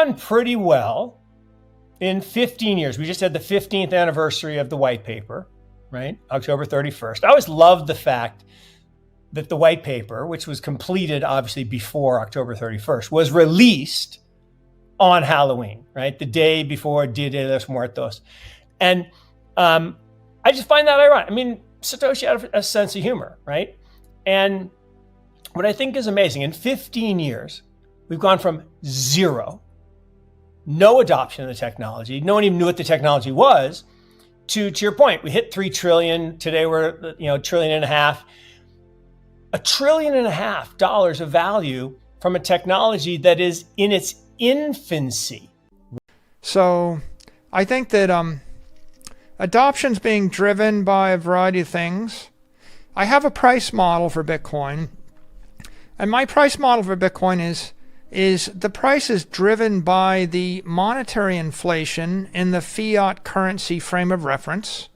done pretty well in 15 years. We just had the 15th anniversary of the white paper, right? October 31st. I always loved the fact that the white paper, which was completed obviously before October 31st, was released on Halloween, right? The day before Dia de los Muertos. And I just find that ironic. I mean, Satoshi had a sense of humor, right? And what I think is amazing, in 15 years, we've gone from zero, no adoption of the technology, no one even knew what the technology was, to your point, we hit 3 trillion. Today we're, $1.5 trillion. $1.5 trillion of value from a technology that is in its infancy. So I think that adoption's being driven by a variety of things. I have a price model for Bitcoin, and my price model for Bitcoin is the price is driven by the monetary inflation in the fiat currency frame of reference.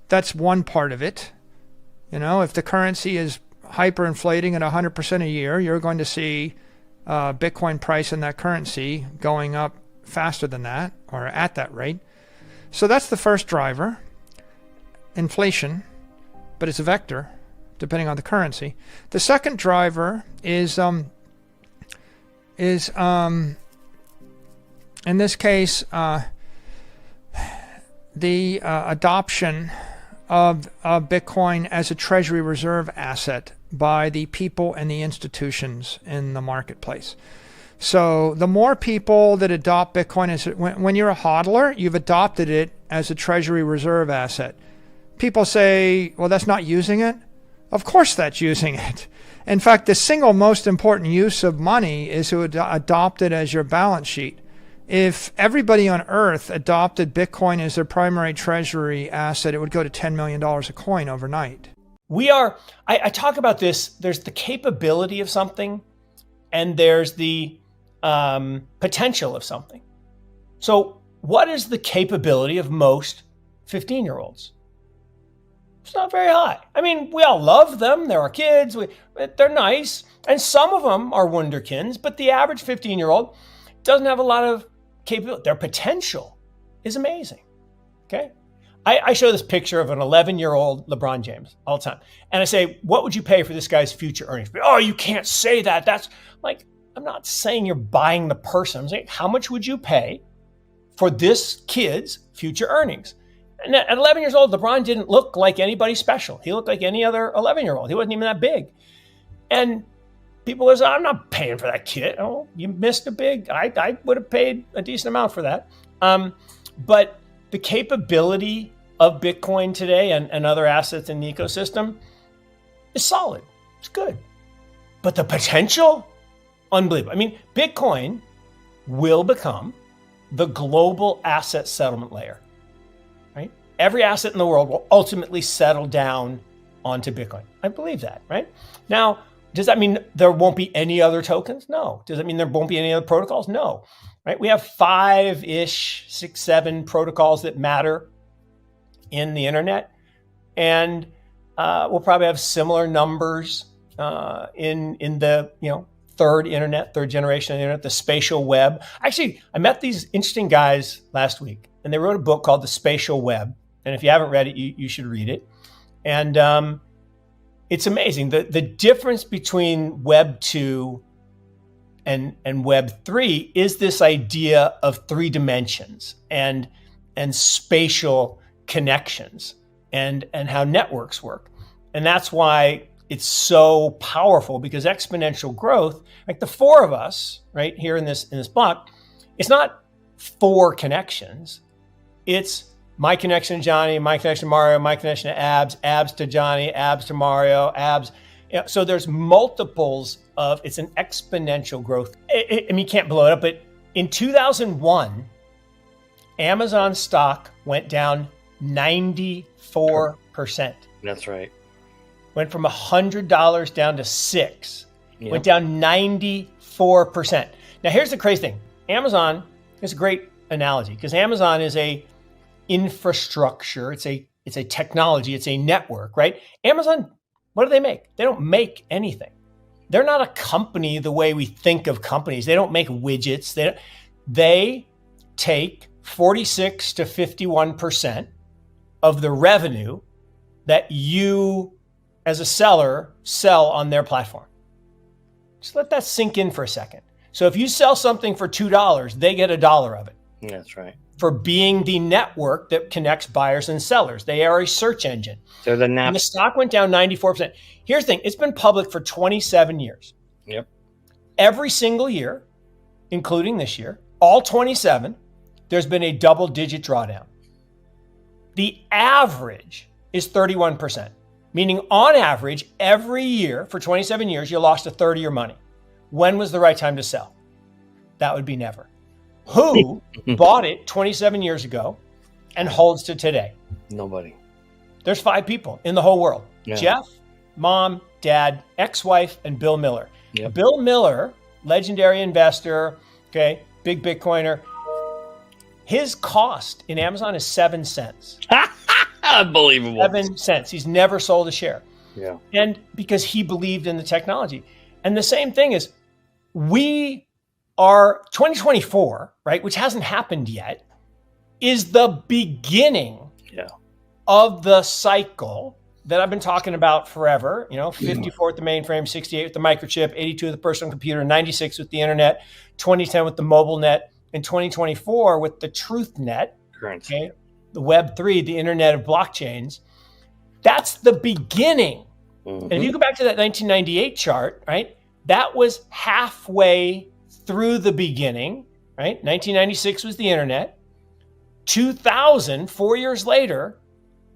That's one part of it. If the currency is hyperinflating at 100% a year, you're going to see Bitcoin price in that currency going up faster than that, or at that rate. So that's the first driver, inflation, but it's a vector depending on the currency. The second driver is in this case the adoption of Bitcoin as a treasury reserve asset by the people and the institutions in the marketplace. So the more people that adopt Bitcoin, when you're a hodler, you've adopted it as a treasury reserve asset. People say, well, that's not using it. Of course that's using it. In fact, the single most important use of money is to adopt it as your balance sheet. If everybody on earth adopted Bitcoin as their primary treasury asset, it would go to $10 million a coin overnight. I talk about this, there's the capability of something and there's the potential of something. So what is the capability of most 15-year-olds? It's not very high. I mean, we all love them. They're our kids. They're nice. And some of them are wunderkinds, but the average 15-year-old doesn't have a lot of capability. Their potential is amazing. Okay? I show this picture of an 11-year-old LeBron James all the time. And I say, what would you pay for this guy's future earnings? Oh, you can't say that. That's like, I'm not saying you're buying the person. I'm saying, how much would you pay for this kid's future earnings? And at 11 years old, LeBron didn't look like anybody special. He looked like any other 11-year-old. He wasn't even that big. And people would say, I'm not paying for that kid. Oh, you missed a big, I would have paid a decent amount for that. But the capability of Bitcoin today and other assets in the ecosystem is solid. It's good. But the potential, unbelievable. I mean, Bitcoin will become the global asset settlement layer. Right? Every asset in the world will ultimately settle down onto Bitcoin. I believe that, right? Now, does that mean there won't be any other tokens? No. Does that mean there won't be any other protocols? No. Right? We have 5-ish, 6, 7 protocols that matter in the internet. And we'll probably have similar numbers in the, third generation of the internet, the spatial web. Actually, I met these interesting guys last week, and they wrote a book called The Spatial Web. And if you haven't read it, you should read it. And it's amazing. The difference between Web 2 and Web 3 is this idea of 3 dimensions and spatial connections and how networks work. And that's why it's so powerful, because exponential growth, like the 4 of us right here in this block, it's not 4 connections. It's my connection to Johnny, my connection to Mario, my connection to Abs, Abs to Johnny, Abs to Mario, Abs. So there's multiples of, it's an exponential growth. I mean, you can't blow it up, but in 2001, Amazon stock went down 94%. That's right. Went from $100 down to $6. Yep. Went down 94%. Now, here's the crazy thing. Amazon is a great analogy, because Amazon is a infrastructure. It's a technology. It's a network, right? Amazon, what do they make? They don't make anything. They're not a company the way we think of companies. They don't make widgets. they take 46 to 51% of the revenue that you as a seller sell on their platform. Just let that sink in for a second. So if you sell something for $2, they get $1 of it. Yeah, that's right. For being the network that connects buyers and sellers. They are a search engine. So and the stock went down 94%. Here's the thing. It's been public for 27 years. Yep. Every single year, including this year, all 27, there's been a double-digit drawdown. The average is 31%, meaning on average, every year for 27 years, you lost a third of your money. When was the right time to sell? That would be never. Who bought it 27 years ago and holds to today? Nobody. There's 5 people in the whole world. Yeah. Jeff, mom, dad, ex-wife, and Bill Miller. Yep. Bill Miller, legendary investor, okay, big Bitcoiner. His cost in Amazon is 7 cents. Unbelievable. 7 cents. He's never sold a share. Yeah. And because he believed in the technology. And the same thing is, we are 2024, right, which hasn't happened yet, is the beginning of the cycle that I've been talking about forever. 54 with the mainframe, 68 with the microchip, 82 with the personal computer, 96 with the internet, 2010 with the mobile net, and 2024 with the truth net, okay, the Web3, the internet of blockchains. That's the beginning. Mm-hmm. And if you go back to that 1998 chart, right, that was halfway through the beginning, right? 1996 was the internet. 2000, 4 years later,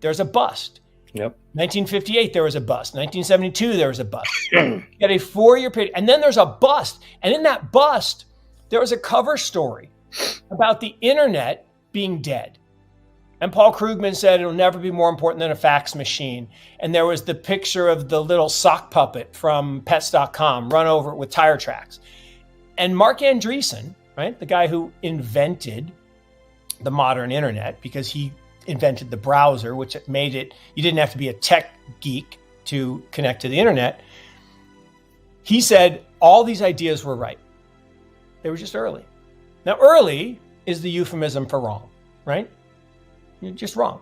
there's a bust. Yep. 1958, there was a bust. 1972, there was a bust. You had a 4-year period. And then there's a bust. And in that bust, there was a cover story about the internet being dead. And Paul Krugman said it'll never be more important than a fax machine. And there was the picture of the little sock puppet from pets.com run over with tire tracks. And Mark Andreessen, right, the guy who invented the modern internet, because he invented the browser, which made it, you didn't have to be a tech geek to connect to the internet. He said all these ideas were right. They were just early. Now, early is the euphemism for wrong, right? You're just wrong.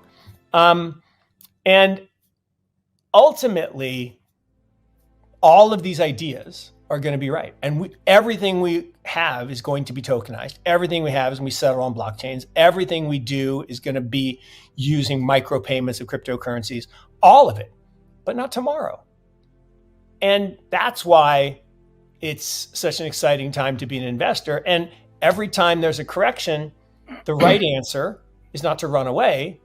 And ultimately, all of these ideas are going to be right. And everything we have is going to be tokenized. Everything we have is going to be settled on blockchains. Everything we do is going to be using micropayments of cryptocurrencies, all of it, but not tomorrow. And that's why it's such an exciting time to be an investor. And every time there's a correction, the right answer is not to run away,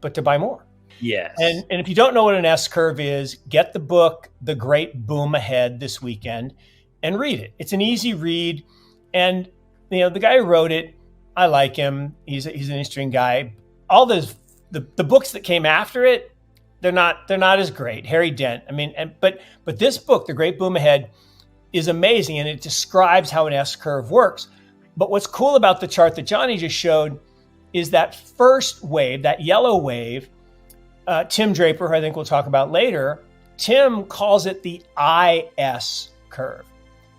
but to buy more. Yes. And if you don't know what an S-curve is, get the book, The Great Boom Ahead, this weekend and read it. It's an easy read. And the guy who wrote it, I like him. He's an interesting guy. All the books that came after it, they're not as great. Harry Dent. But this book, The Great Boom Ahead, is amazing, and it describes how an S-curve works. But what's cool about the chart that Johnny just showed is that first wave, that yellow wave, Tim Draper, who I think we'll talk about later, Tim calls it the IS curve.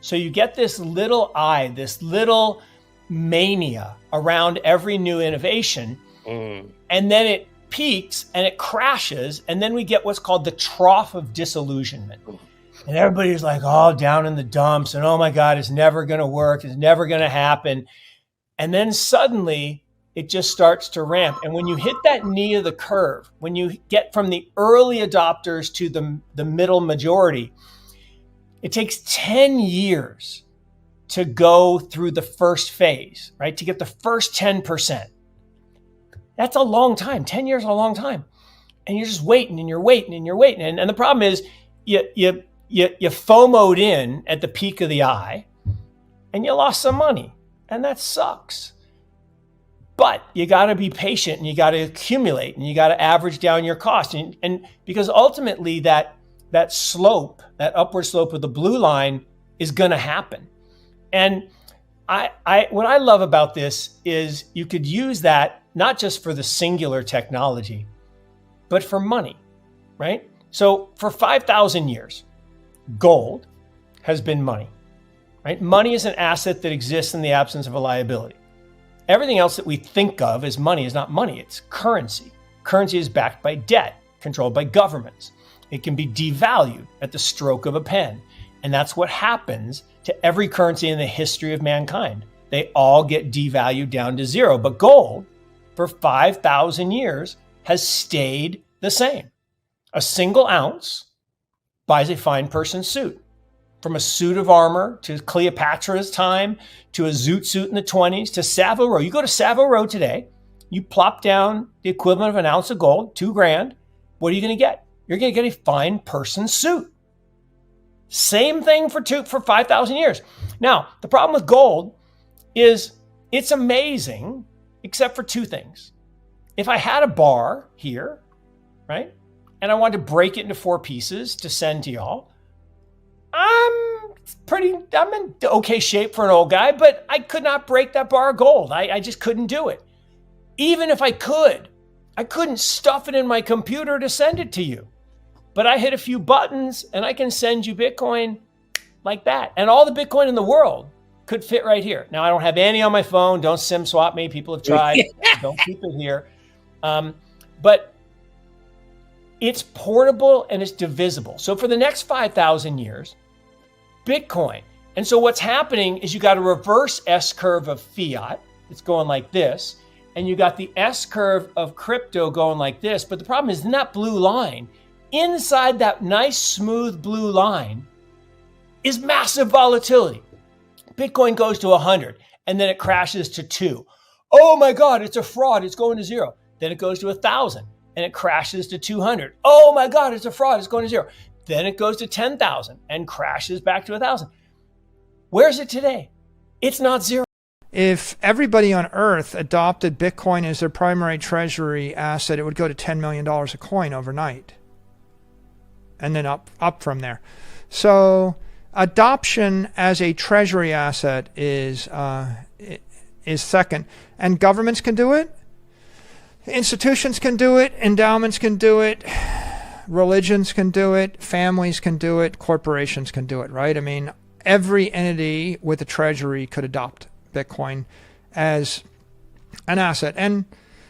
So you get this little I, this little mania around every new innovation, and then it peaks and it crashes, and then we get what's called the trough of disillusionment. And everybody's like, oh, down in the dumps, and oh my God, it's never going to work, it's never going to happen. And then suddenly it just starts to ramp. And when you hit that knee of the curve, when you get from the early adopters to the middle majority, it takes 10 years to go through the first phase, right? To get the first 10%. That's a long time. 10 years is a long time. And you're just waiting and you're waiting and you're waiting. And the problem is you FOMO'd in at the peak of the eye and you lost some money. And that sucks. But you got to be patient and you got to accumulate and you got to average down your cost. And because ultimately that slope, that upward slope of the blue line is going to happen. And what I love about this is you could use that not just for the singular technology, but for money, right? So for 5,000 years, gold has been money, right? Money is an asset that exists in the absence of a liability. Everything else that we think of as money is not money, it's currency. Currency is backed by debt, controlled by governments. It can be devalued at the stroke of a pen. And that's what happens to every currency in the history of mankind. They all get devalued down to zero. But gold, for 5,000 years, has stayed the same. A single ounce buys a fine person's suit. From a suit of armor to Cleopatra's time, to a zoot suit in the 20s, to Savile Row. You go to Savile Row today, you plop down the equivalent of an ounce of gold, $2,000. What are you going to get? You're going to get a fine person's suit. Same thing for 5,000 years. Now, the problem with gold is it's amazing, except for two things. If I had a bar here, right, and I wanted to break it into 4 pieces to send to y'all, I'm in okay shape for an old guy, but I could not break that bar of gold. I just couldn't do it. Even if I couldn't stuff it in my computer to send it to you. But I hit a few buttons and I can send you Bitcoin like that. And all the Bitcoin in the world could fit right here. Now, I don't have any on my phone. Don't SIM swap me. People have tried. Don't keep it here. But it's portable and it's divisible. So for the next 5,000 years, Bitcoin. And so what's happening is you got a reverse S curve of fiat. It's going like this. And you got the S curve of crypto going like this. But the problem is in that blue line, inside that nice smooth blue line is massive volatility. Bitcoin goes to 100 and then it crashes to 2. Oh my God, it's a fraud. It's going to 0. Then it goes to 1,000 and it crashes to 200. Oh my God, it's a fraud. It's going to 0. Then it goes to 10,000 and crashes back to 1,000. Where's it today? It's not 0. If everybody on Earth adopted Bitcoin as their primary treasury asset, it would go to $10 million a coin overnight. And then up from there. So adoption as a treasury asset is second. And governments can do it. Institutions can do it. Endowments can do it. Religions can do it. Families can do it. Corporations can do it, right? I mean, every entity with a treasury could adopt Bitcoin as an asset. And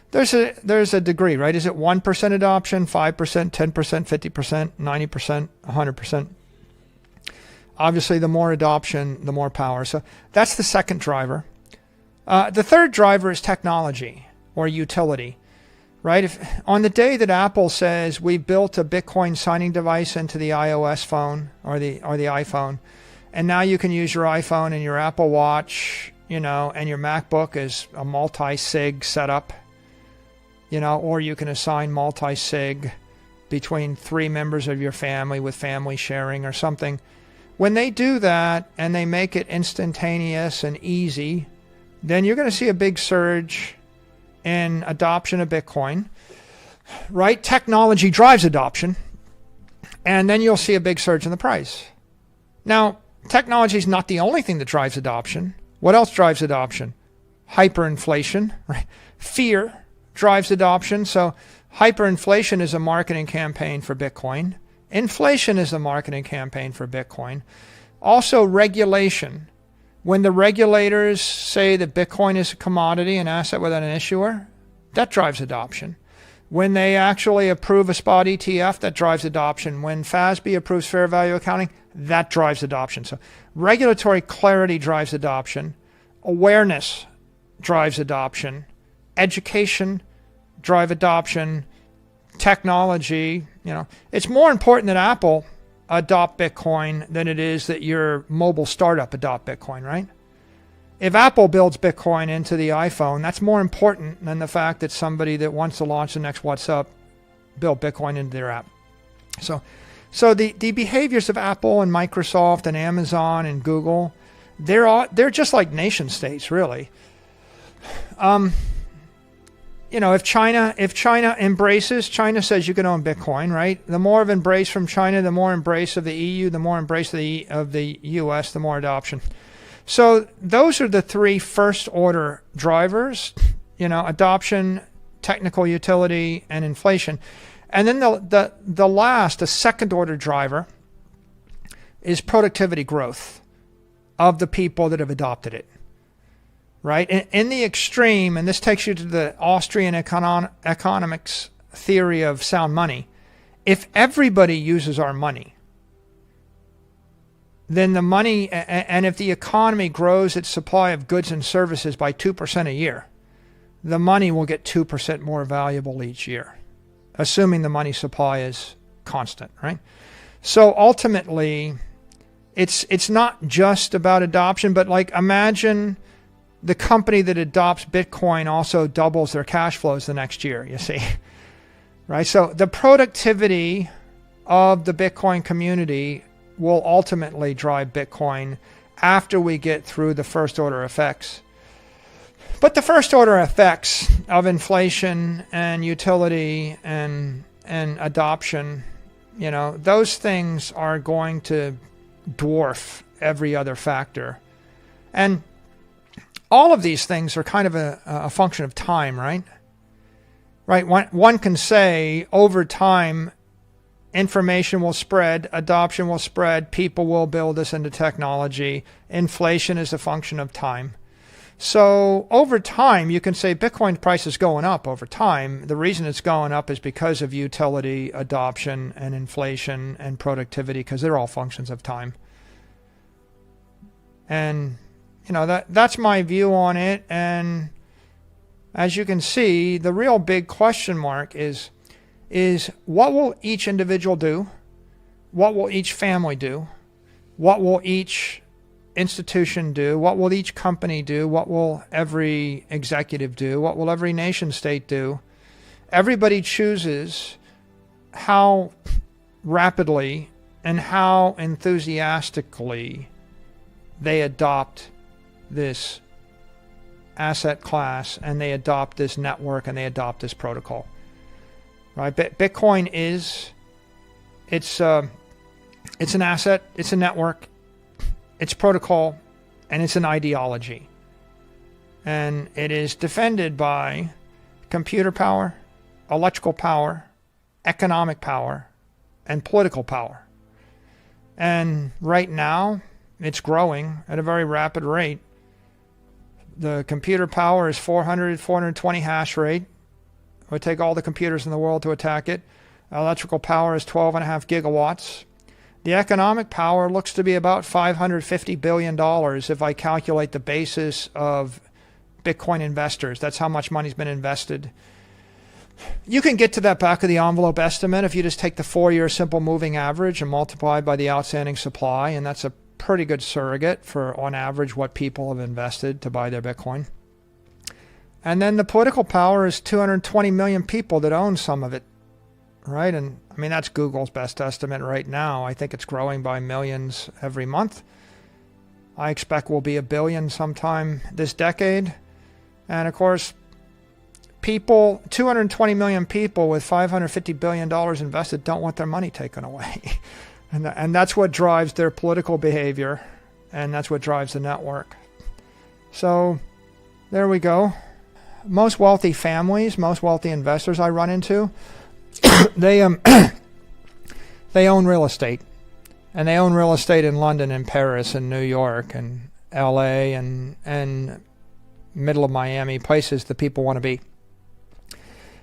there's a degree, right? Is it 1% adoption, 5%, 10%, 50%, 90%, 100%? Obviously, the more adoption, the more power. So that's the second driver. The third driver is technology or utility, right? If on the day that Apple says we built a Bitcoin signing device into the iOS phone or the iPhone, and now you can use your iPhone and your Apple Watch, and your MacBook is a multi-sig setup, or you can assign multi-sig between 3 members of your family with family sharing or something. When they do that and they make it instantaneous and easy, then you're going to see a big surge in adoption of Bitcoin, right? Technology drives adoption, and then you'll see a big surge in the price. Now, technology is not the only thing that drives adoption. What else drives adoption? Hyperinflation, right? Fear drives adoption. So hyperinflation is a marketing campaign for Bitcoin. Inflation is a marketing campaign for Bitcoin. Also regulation. When the regulators say that Bitcoin is a commodity, an asset without an issuer, that drives adoption. When they actually approve a spot ETF, that drives adoption. When FASB approves fair value accounting, that drives adoption. So regulatory clarity drives adoption. Awareness drives adoption. Education drive adoption. Technology, it's more important that Apple adopt Bitcoin than it is that your mobile startup adopt Bitcoin, right? If Apple builds Bitcoin into the iPhone, that's more important than the fact that somebody that wants to launch the next WhatsApp built Bitcoin into their app. So the behaviors of Apple and Microsoft and Amazon and Google, they're just like nation states, really. If China embraces, China says you can own Bitcoin, right? The more of embrace from China, the more embrace of the EU, the more embrace of the US, the more adoption. So those are the 3 first order drivers, adoption, technical utility, and inflation. And then the last, the second order driver, is productivity growth of the people that have adopted it. right? In the extreme, and this takes you to the Austrian economics theory of sound money, if everybody uses our money, then the money, and if the economy grows its supply of goods and services by 2% a year, the money will get 2% more valuable each year, assuming the money supply is constant, right? So ultimately, it's not just about adoption, but like imagine the company that adopts Bitcoin also doubles their cash flows the next year, you see, right? So the productivity of the Bitcoin community will ultimately drive Bitcoin after we get through the first order effects. But the first order effects of inflation and utility and adoption, those things are going to dwarf every other factor. And all of these things are kind of a function of time, right? Right. One can say over time, information will spread, adoption will spread, people will build this into technology. Inflation is a function of time. So over time, you can say Bitcoin price is going up over time. The reason it's going up is because of utility, adoption, and inflation and productivity, because they're all functions of time. And, that's my view on it. And as you can see, the real big question mark is what will each individual do? What will each family do? What will each institution do? What will each company do? What will every executive do? What will every nation state do? Everybody chooses how rapidly and how enthusiastically they adopt this asset class, and they adopt this network, and they adopt this protocol. Right? Bitcoin it's an asset, it's a network, it's protocol, and it's an ideology. And it is defended by computer power, electrical power, economic power, and political power. And right now, it's growing at a very rapid rate. The computer power is 420 hash rate. It would take all the computers in the world to attack it. Electrical power is 12.5 gigawatts. The economic power looks to be about $550 billion if I calculate the basis of Bitcoin investors. That's how much money's been invested. You can get to that back of the envelope estimate if you just take the 4-year simple moving average and multiply by the outstanding supply, and that's a pretty good surrogate for, on average, what people have invested to buy their Bitcoin. And then the political power is 220 million people that own some of it, right? And I mean, that's Google's best estimate right now. I think it's growing by millions every month. I expect we'll be 1 billion sometime this decade. And of course, 220 million people with $550 billion invested don't want their money taken away. And that's what drives their political behavior, and that's what drives the network. So there we go. Most wealthy families, most wealthy investors I run into, they own real estate. And they own real estate in London and Paris and New York and LA and middle of Miami, places that people want to be.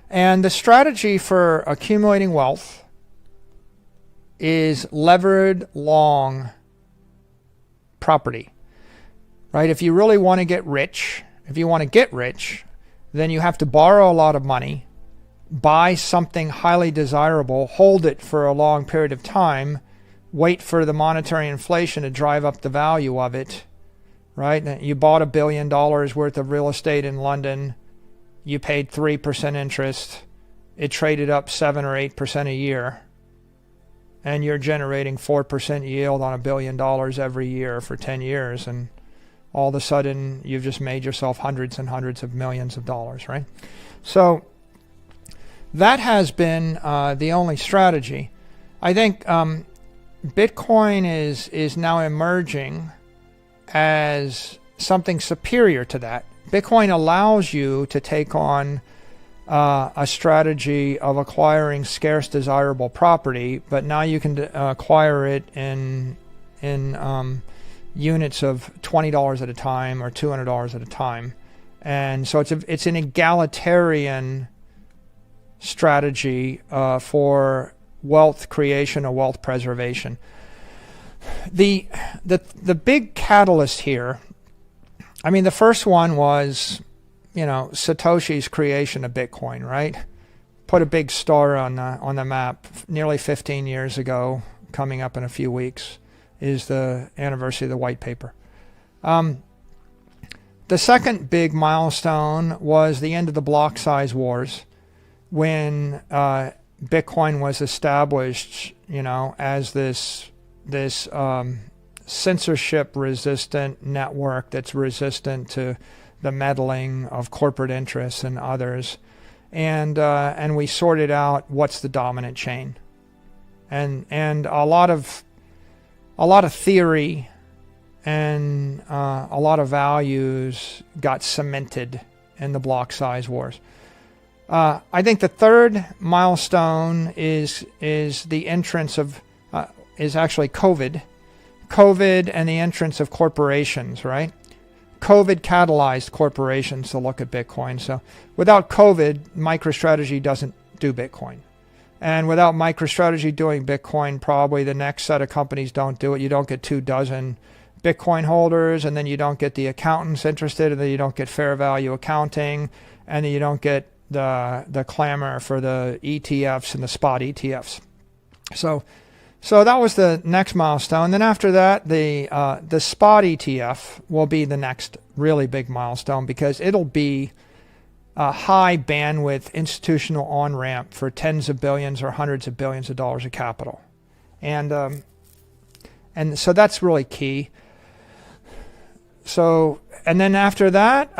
And the strategy for accumulating wealth is levered long property, right? If you really want to get rich, then you have to borrow a lot of money, buy something highly desirable, hold it for a long period of time, wait for the monetary inflation to drive up the value of it, right? You bought $1 billion worth of real estate in London, you paid 3% interest, it traded up 7 or 8% a year, and you're generating 4% yield on $1 billion every year for 10 years, and all of a sudden you've just made yourself hundreds and hundreds of millions of dollars, right? So that has been the only strategy. I think Bitcoin is now emerging as something superior to that. Bitcoin allows you to take on a strategy of acquiring scarce, desirable property, but now you can acquire it in units of $20 at a time or $200 at a time. And so it's an egalitarian strategy for wealth creation or wealth preservation. The big catalyst here, I mean, the first one was, Satoshi's creation of Bitcoin, right? Put a big star on the map nearly 15 years ago, coming up in a few weeks, is the anniversary of the white paper. The second big milestone was the end of the block size wars, when Bitcoin was established, as this censorship-resistant network that's resistant to the meddling of corporate interests and others, and we sorted out what's the dominant chain, and a lot of theory and a lot of values got cemented in the block size wars. I think the third milestone is the entrance of is actually COVID and the entrance of corporations, right? COVID catalyzed corporations to look at Bitcoin. So without COVID, MicroStrategy doesn't do Bitcoin. And without MicroStrategy doing Bitcoin, probably the next set of companies don't do it. You don't get 24 Bitcoin holders, and then you don't get the accountants interested, and then you don't get fair value accounting, and then you don't get the clamor for the ETFs and the spot ETFs. So that was the next milestone. Then after that, the spot ETF will be the next really big milestone, because it'll be a high bandwidth institutional on-ramp for tens of billions or hundreds of billions of dollars of capital. And so that's really key. So, and then after that,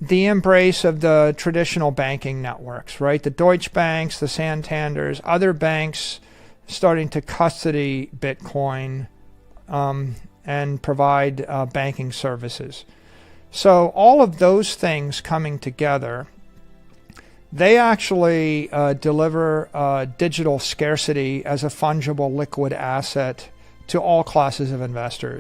the embrace of the traditional banking networks, right? The Deutsche Banks, the Santanders, other banks starting to custody Bitcoin and provide banking services. So all of those things coming together, they actually deliver digital scarcity as a fungible liquid asset to all classes of investors.